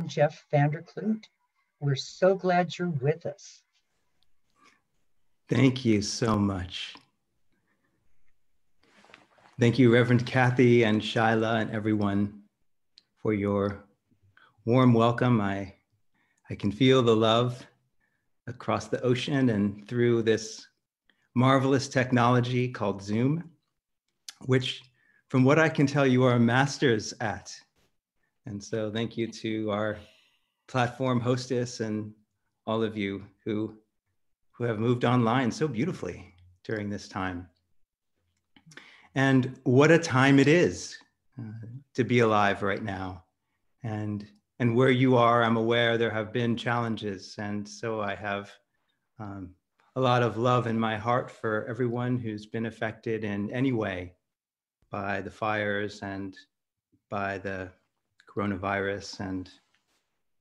welcome Jeff Vander. We're so glad you're with us. Thank you so much. Thank you, Reverend Kathy and Shyla and everyone for your warm welcome. I can feel the love across the ocean and through this marvelous technology called Zoom, which from what I can tell you are masters at. And so thank you to our platform hostess and all of you who have moved online so beautifully during this time. And what a time it is to be alive right now. And where you are, I'm aware there have been challenges. And so I have a lot of love in my heart for everyone who's been affected in any way by the fires and by the coronavirus and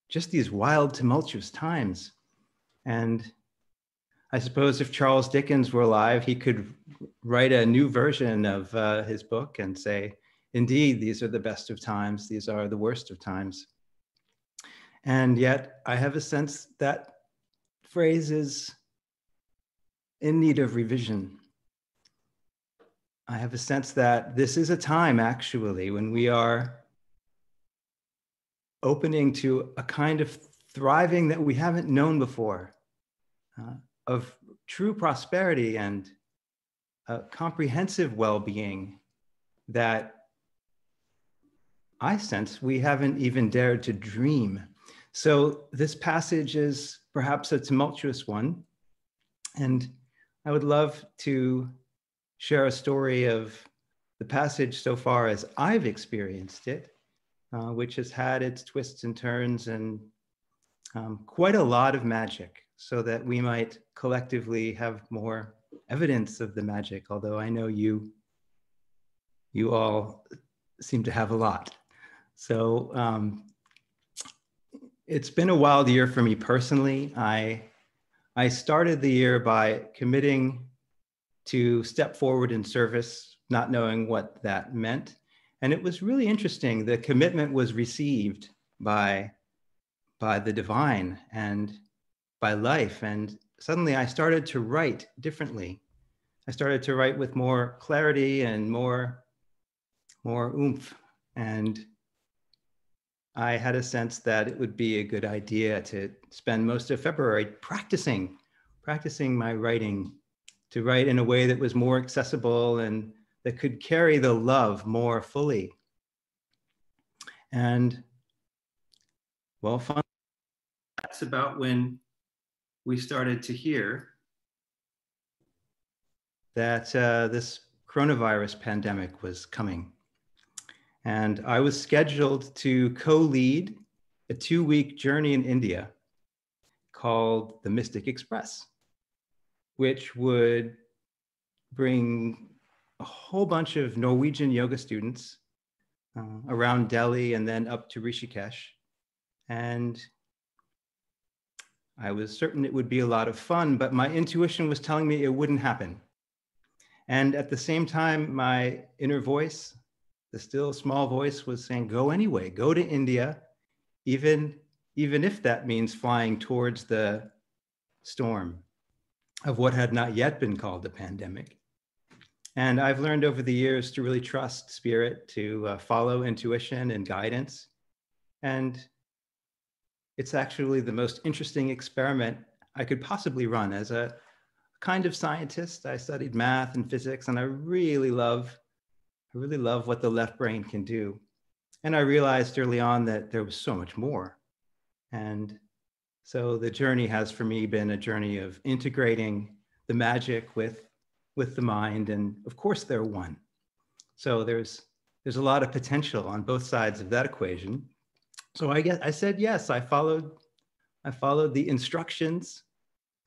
just these wild, tumultuous times. And I suppose if Charles Dickens were alive, he could write a new version of his book and say, indeed, these are the best of times. These are the worst of times. And yet I have a sense that phrase is in need of revision. I have a sense that this is a time actually when we are opening to a kind of thriving that we haven't known before, of true prosperity and comprehensive well-being that I sense we haven't even dared to dream. So this passage is perhaps a tumultuous one, and I would love to share a story of the passage so far as I've experienced it, which has had its twists and turns and quite a lot of magic, so that we might collectively have more evidence of the magic, although I know you all seem to have a lot. So it's been a wild year for me personally. I started the year by committing to step forward in service, not knowing what that meant. And it was really interesting. The commitment was received by the divine and by life. And suddenly I started to write differently. I started to write with more clarity and more oomph. And I had a sense that it would be a good idea to spend most of February practicing my writing, to write in a way that was more accessible and that could carry the love more fully. And well, that's about when we started to hear that this coronavirus pandemic was coming. And I was scheduled to co-lead a 2-week journey in India called the Mystic Express, which would bring a whole bunch of Norwegian yoga students around Delhi and then up to Rishikesh. And I was certain it would be a lot of fun, but my intuition was telling me it wouldn't happen. And at the same time, my inner voice, the still small voice, was saying, go anyway, go to India, even if that means flying towards the storm of what had not yet been called a pandemic. And I've learned over the years to really trust spirit, to follow intuition and guidance. And it's actually the most interesting experiment I could possibly run. As a kind of scientist, I studied math and physics, and I really love what the left brain can do. And I realized early on that there was so much more. And so the journey has for me been a journey of integrating the magic with the mind. And of course they're one. So there's a lot of potential on both sides of that equation. So I said yes. I followed the instructions,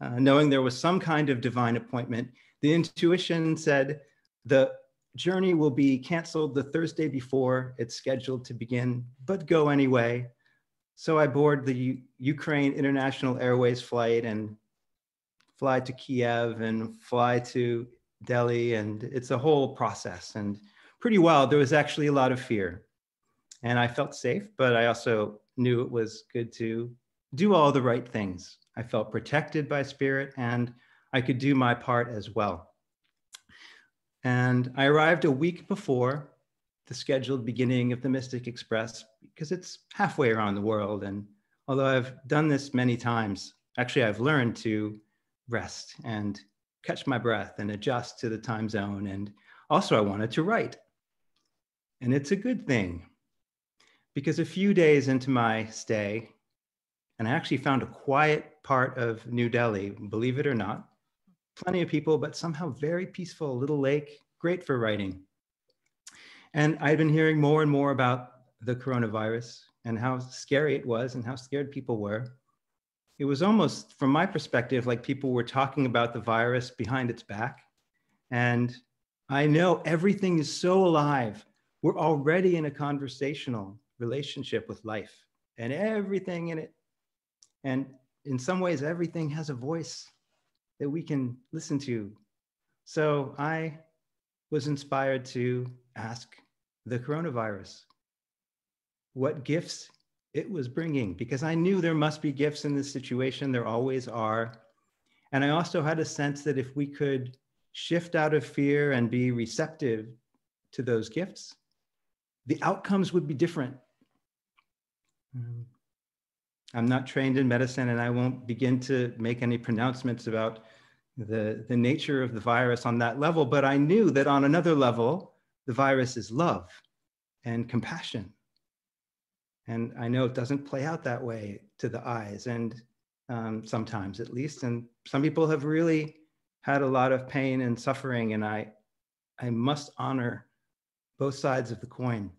knowing there was some kind of divine appointment. The intuition said the journey will be canceled the Thursday before it's scheduled to begin, but go anyway. So I board the Ukraine International Airways flight and fly to Kiev and fly to Delhi, and it's a whole process and pretty wild. There was actually a lot of fear. And I felt safe, but I also knew it was good to do all the right things. I felt protected by spirit, and I could do my part as well. And I arrived a week before the scheduled beginning of the Mystic Express because it's halfway around the world. And although I've done this many times, actually I've learned to rest and catch my breath and adjust to the time zone. And also I wanted to write. And it's a good thing because a few days into my stay, and I actually found a quiet part of New Delhi, believe it or not, plenty of people, but somehow very peaceful, little lake, great for writing. And I'd been hearing more and more about the coronavirus and how scary it was and how scared people were. It was almost, from my perspective, like people were talking about the virus behind its back. And I know everything is so alive. We're already in a conversational relationship with life and everything in it. And in some ways, everything has a voice that we can listen to. So I was inspired to ask the coronavirus what gifts it was bringing, because I knew there must be gifts in this situation. There always are. And I also had a sense that if we could shift out of fear and be receptive to those gifts, the outcomes would be different. I'm not trained in medicine, and I won't begin to make any pronouncements about the nature of the virus on that level, but I knew that on another level, the virus is love and compassion. And I know it doesn't play out that way to the eyes, and sometimes at least. And some people have really had a lot of pain and suffering, and I must honor both sides of the coin,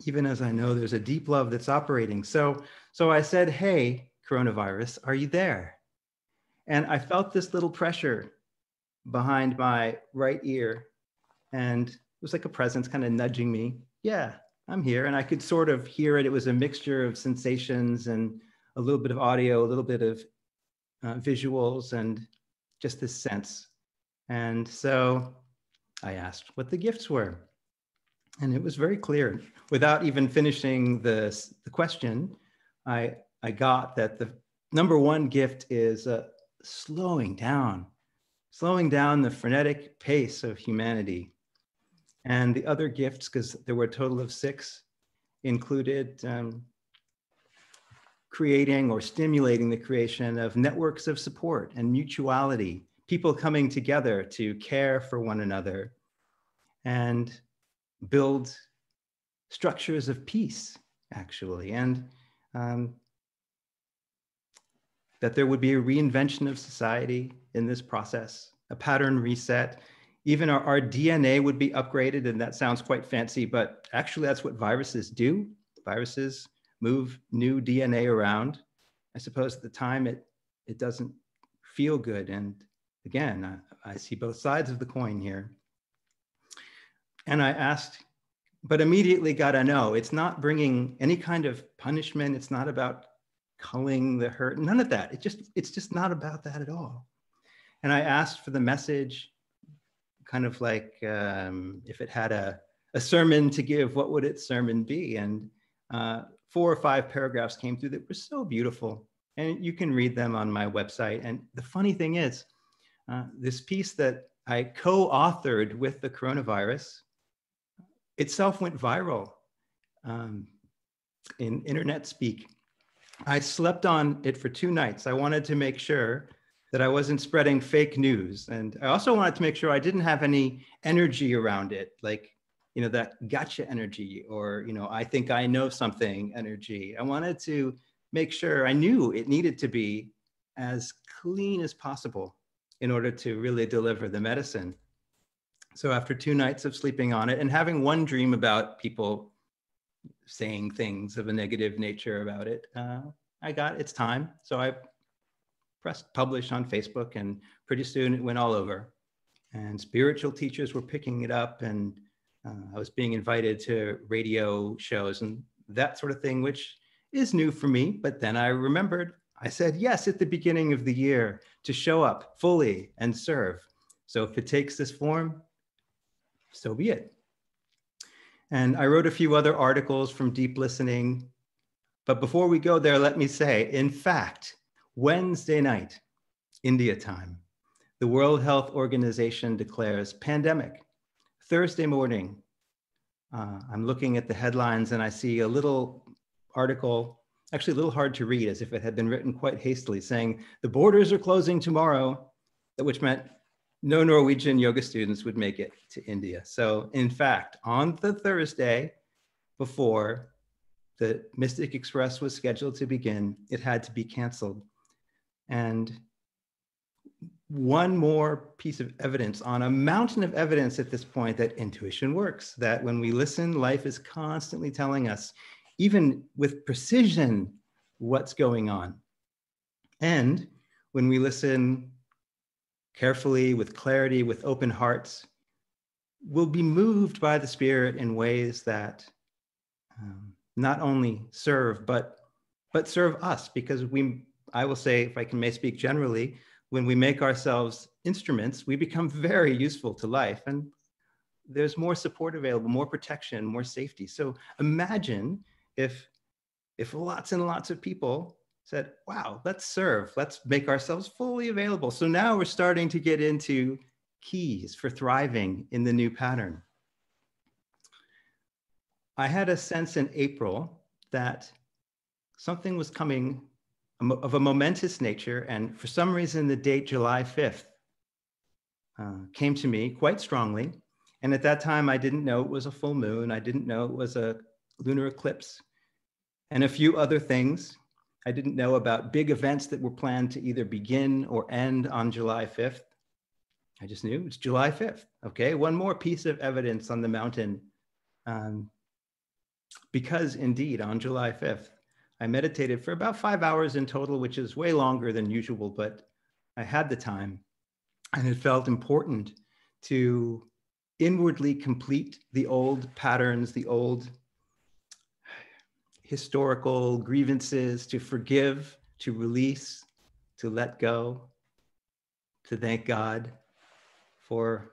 even as I know there's a deep love that's operating. So I said, hey, coronavirus, are you there? And I felt this little pressure behind my right ear, and it was like a presence kind of nudging me. Yeah, I'm here. And I could sort of hear it. It was a mixture of sensations and a little bit of audio, a little bit of visuals, and just this sense. And so I asked what the gifts were. And it was very clear. Without even finishing the question, I got that the number one gift is slowing down the frenetic pace of humanity. And the other gifts, because there were a total of 6, included creating or stimulating the creation of networks of support and mutuality, people coming together to care for one another and build structures of peace, actually, and that there would be a reinvention of society in this process, a pattern reset. Even our DNA would be upgraded, and that sounds quite fancy, but actually that's what viruses do. Viruses move new DNA around. I suppose at the time it doesn't feel good. And again, I see both sides of the coin here. And I asked, but immediately got a no. It's not bringing any kind of punishment. It's not about culling the hurt, none of that. It's just not about that at all. And I asked for the message, kind of like if it had a sermon to give, what would its sermon be? And 4 or 5 paragraphs came through that were so beautiful. And you can read them on my website. And the funny thing is, this piece that I co-authored with the coronavirus itself went viral in internet speak. I slept on it for 2 nights. I wanted to make sure that I wasn't spreading fake news. And I also wanted to make sure I didn't have any energy around it, like, you know, that gotcha energy, or, you know, I think I know something energy. I wanted to make sure I knew it needed to be as clean as possible in order to really deliver the medicine. So after 2 nights of sleeping on it and having one dream about people saying things of a negative nature about it, I got it's time. So I pressed publish on Facebook, and pretty soon it went all over. And spiritual teachers were picking it up, and I was being invited to radio shows and that sort of thing, which is new for me. But then I remembered, I said yes at the beginning of the year to show up fully and serve. So if it takes this form, so be it. And I wrote a few other articles from deep listening. But before we go there, let me say, in fact, Wednesday night, India time, the World Health Organization declares pandemic. Thursday morning, I'm looking at the headlines and I see a little article, actually a little hard to read, as if it had been written quite hastily, saying the borders are closing tomorrow, which meant no Norwegian yoga students would make it to India. So in fact, on the Thursday before the Mystic Express was scheduled to begin, it had to be canceled. And one more piece of evidence on a mountain of evidence at this point that intuition works, that when we listen, life is constantly telling us, even with precision, what's going on. And when we listen carefully, with clarity, with open hearts, we'll be moved by the Spirit in ways that not only serve, but serve us, because I will say, if I may speak generally, when we make ourselves instruments, we become very useful to life, and there's more support available, more protection, more safety. So imagine if lots and lots of people said, wow, let's serve, let's make ourselves fully available. So now we're starting to get into keys for thriving in the new pattern. I had a sense in April that something was coming of a momentous nature, and for some reason, the date July 5th came to me quite strongly. And at that time, I didn't know it was a full moon. I didn't know it was a lunar eclipse, and a few other things. I didn't know about big events that were planned to either begin or end on July 5th. I just knew it's July 5th. Okay, one more piece of evidence on the mountain. Because indeed, on July 5th, I meditated for about 5 hours in total, which is way longer than usual, but I had the time, and it felt important to inwardly complete the old patterns, the old historical grievances, to forgive, to release, to let go, to thank God for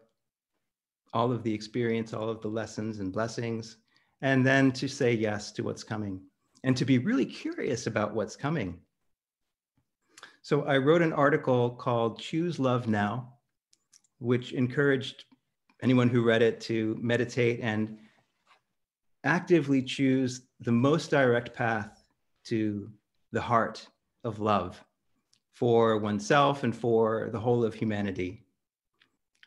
all of the experience, all of the lessons and blessings, and then to say yes to what's coming, and to be really curious about what's coming. So I wrote an article called Choose Love Now, which encouraged anyone who read it to meditate and actively choose the most direct path to the heart of love for oneself and for the whole of humanity.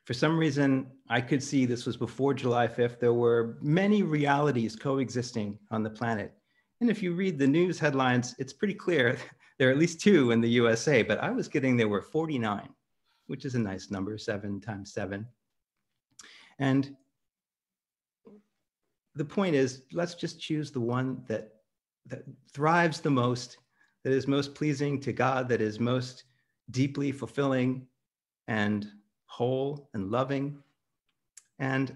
For some reason, I could see this was before July 5th. There were many realities coexisting on the planet. And if you read the news headlines, it's pretty clear there are at least 2 in the USA, but I was getting there were 49, which is a nice number, 7 times 7. And the point is, let's just choose the one that thrives the most, that is most pleasing to God, that is most deeply fulfilling and whole and loving. And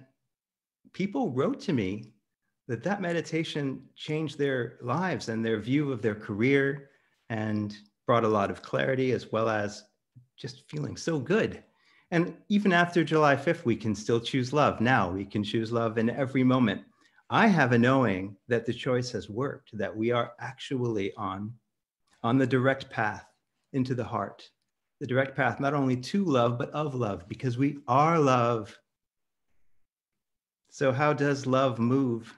people wrote to me that meditation changed their lives and their view of their career, and brought a lot of clarity, as well as just feeling so good. And even after July 5th, we can still choose love. Now we can choose love in every moment. I have a knowing that the choice has worked, that we are actually on the direct path into the heart, the direct path not only to love, but of love, because we are love. So how does love move?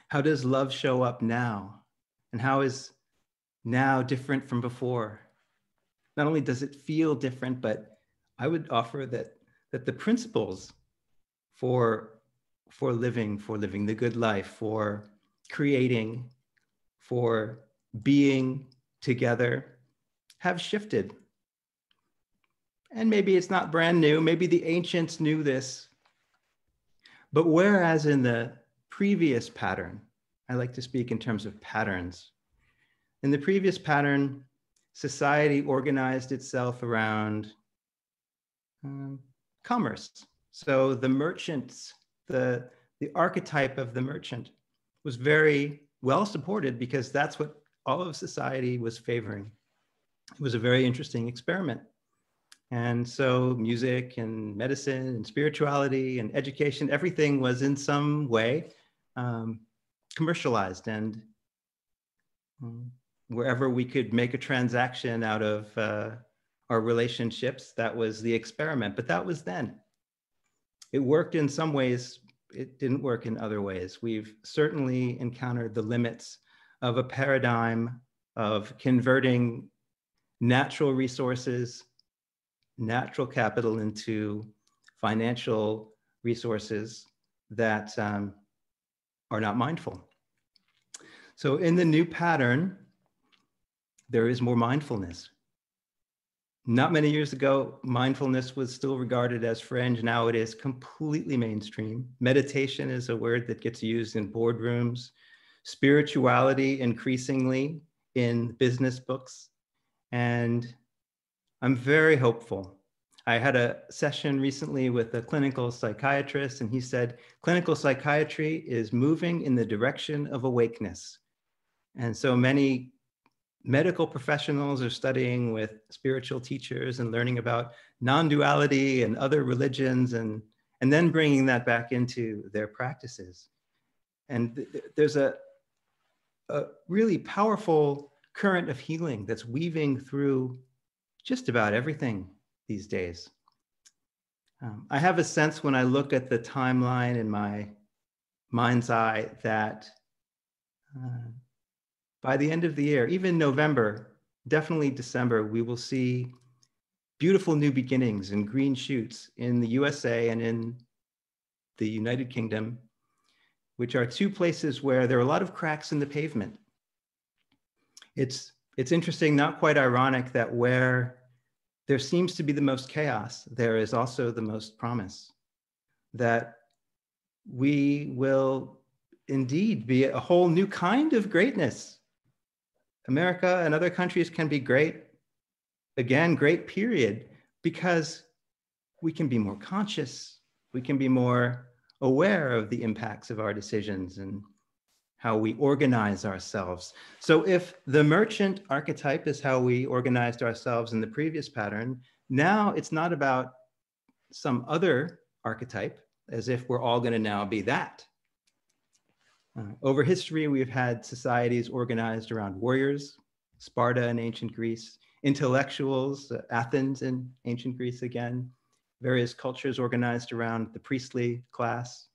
How does love show up now? And how is now different from before? Not only does it feel different, but I would offer that the principles for living the good life, for creating, for being together, have shifted. And maybe it's not brand new. Maybe the ancients knew this. But whereas in the previous pattern, I like to speak in terms of patterns. In the previous pattern, society organized itself around commerce. So the merchants, the archetype of the merchant was very well supported, because that's what all of society was favoring. It was a very interesting experiment. And so music and medicine and spirituality and education, everything was in some way commercialized. And wherever we could make a transaction out of our relationships, that was the experiment. But that was then. It worked in some ways. It didn't work in other ways. We've certainly encountered the limits of a paradigm of converting natural resources, natural capital into financial resources that are not mindful. So in the new pattern, there is more mindfulness. Not many years ago, mindfulness was still regarded as fringe. Now it is completely mainstream. Meditation is a word that gets used in boardrooms. Spirituality increasingly in business books. And I'm very hopeful. I had a session recently with a clinical psychiatrist, and he said, clinical psychiatry is moving in the direction of awakeness. And so many medical professionals are studying with spiritual teachers and learning about non-duality and other religions, and then bringing that back into their practices. And there's a really powerful current of healing that's weaving through just about everything these days. I have a sense when I look at the timeline in my mind's eye that by the end of the year, even November, definitely December, we will see beautiful new beginnings and green shoots in the USA and in the United Kingdom, which are two places where there are a lot of cracks in the pavement. It's interesting, not quite ironic, that where there seems to be the most chaos, there is also the most promise. That we will indeed be a whole new kind of greatness. America and other countries can be great, again, great period, because we can be more conscious, we can be more aware of the impacts of our decisions and how we organize ourselves. So if the merchant archetype is how we organized ourselves in the previous pattern, now it's not about some other archetype, as if we're all going to now be that. Over history, we've had societies organized around warriors, Sparta in ancient Greece, intellectuals, Athens in ancient Greece again, various cultures organized around the priestly class,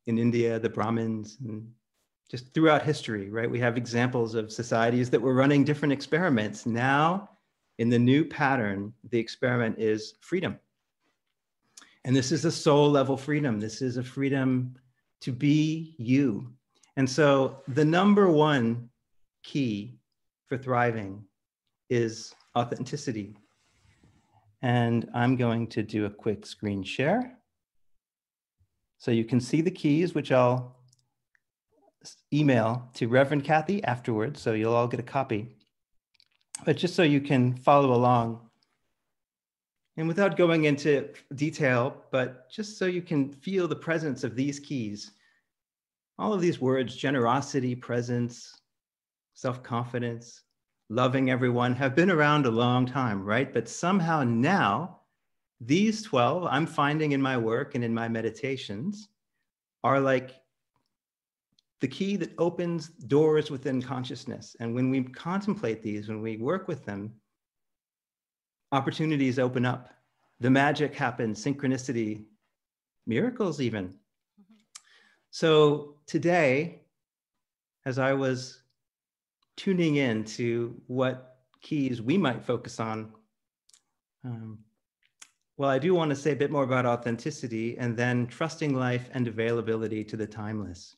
in India, the Brahmins, and just throughout history, right? We have examples of societies that were running different experiments. Now, in the new pattern, the experiment is freedom. And this is a soul level freedom. This is a freedom to be you. And so the number one key for thriving is authenticity. And I'm going to do a quick screen share. So you can see the keys, which I'll email to Reverend Kathy afterwards, so you'll all get a copy. But just so you can follow along, and without going into detail, but just so you can feel the presence of these keys, all of these words, generosity, presence, self-confidence, loving everyone, have been around a long time, right? But somehow now, these 12 I'm finding in my work and in my meditations are like the key that opens doors within consciousness. And when we contemplate these, when we work with them, opportunities open up. The magic happens, synchronicity, miracles even. Mm-hmm. So today, as I was tuning in to what keys we might focus on, well, I do want to say a bit more about authenticity and then trusting life and availability to the timeless.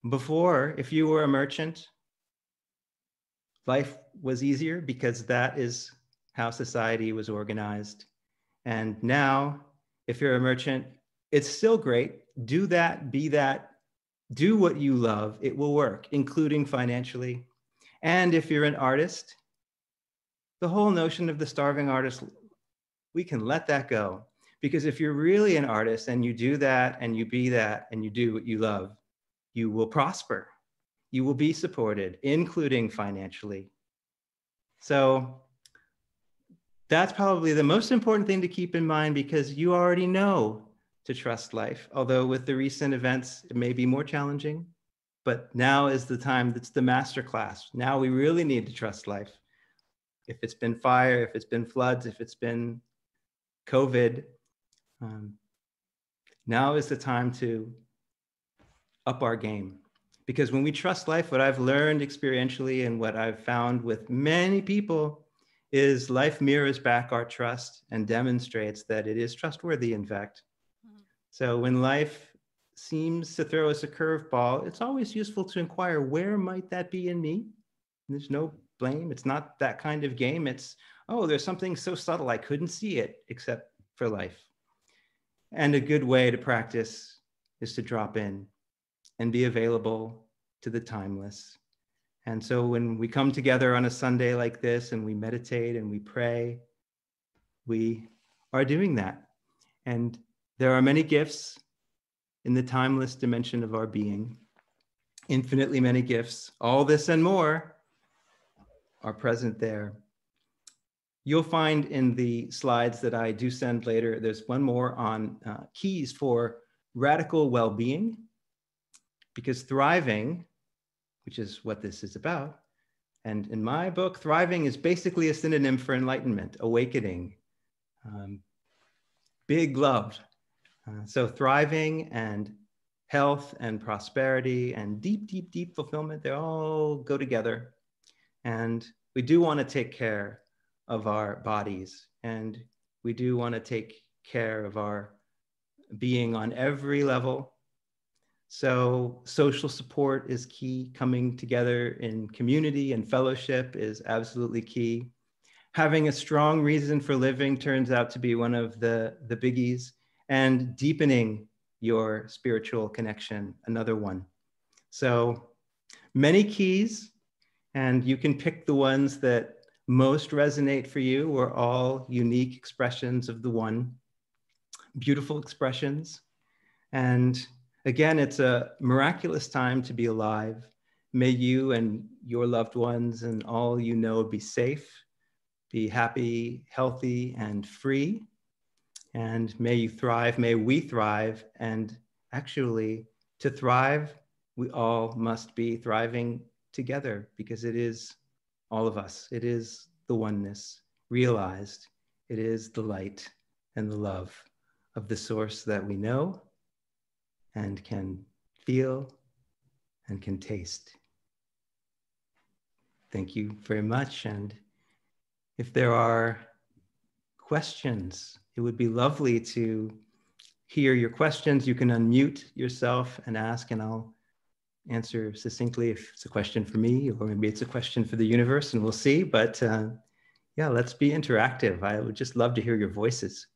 Before, if you were a merchant, life was easier because that is how society was organized. And now, if you're a merchant, it's still great. Do that, be that, do what you love. It will work, including financially. And if you're an artist, the whole notion of the starving artist, we can let that go. Because if you're really an artist and you do that and you be that and you do what you love, you will prosper. You will be supported, including financially. So that's probably the most important thing to keep in mind, because you already know to trust life. Although with the recent events, it may be more challenging, but now is the time. That's the master class. Now we really need to trust life. If it's been fire, if it's been floods, if it's been COVID, now is the time to up our game. Because when we trust life, what I've learned experientially and what I've found with many people is life mirrors back our trust and demonstrates that it is trustworthy, in fact. Mm-hmm. So when life seems to throw us a curveball, it's always useful to inquire, where might that be in me? There's no blame. It's not that kind of game. It's, oh, there's something so subtle I couldn't see it except for life. And a good way to practice is to drop in and be available to the timeless. And so when we come together on a Sunday like this and we meditate and we pray, we are doing that. And there are many gifts in the timeless dimension of our being, infinitely many gifts. All this and more are present there. You'll find in the slides that I do send later, there's one more on keys for radical well-being, because thriving, which is what this is about, and in my book, thriving is basically a synonym for enlightenment, awakening, big love. So thriving and health and prosperity and deep, deep, deep fulfillment, they all go together. And we do want to take care of our bodies, and we do want to take care of our being on every level. So social support is key. Coming together in community and fellowship is absolutely key. Having a strong reason for living turns out to be one of the biggies, and deepening your spiritual connection, another one. So many keys, and you can pick the ones that most resonate for you. We're all unique expressions of the one, beautiful expressions. And again, it's a miraculous time to be alive. May you and your loved ones and all you know be safe, be happy, healthy, and free. And may you thrive, may we thrive. And actually, to thrive, we all must be thriving together, because it is all of us. It is the oneness realized. It is the light and the love of the source that we know and can feel and can taste. Thank you very much. And if there are questions, it would be lovely to hear your questions. You can unmute yourself and ask, and I'll answer succinctly if it's a question for me, or maybe it's a question for the universe, and we'll see. But yeah, let's be interactive. I would just love to hear your voices.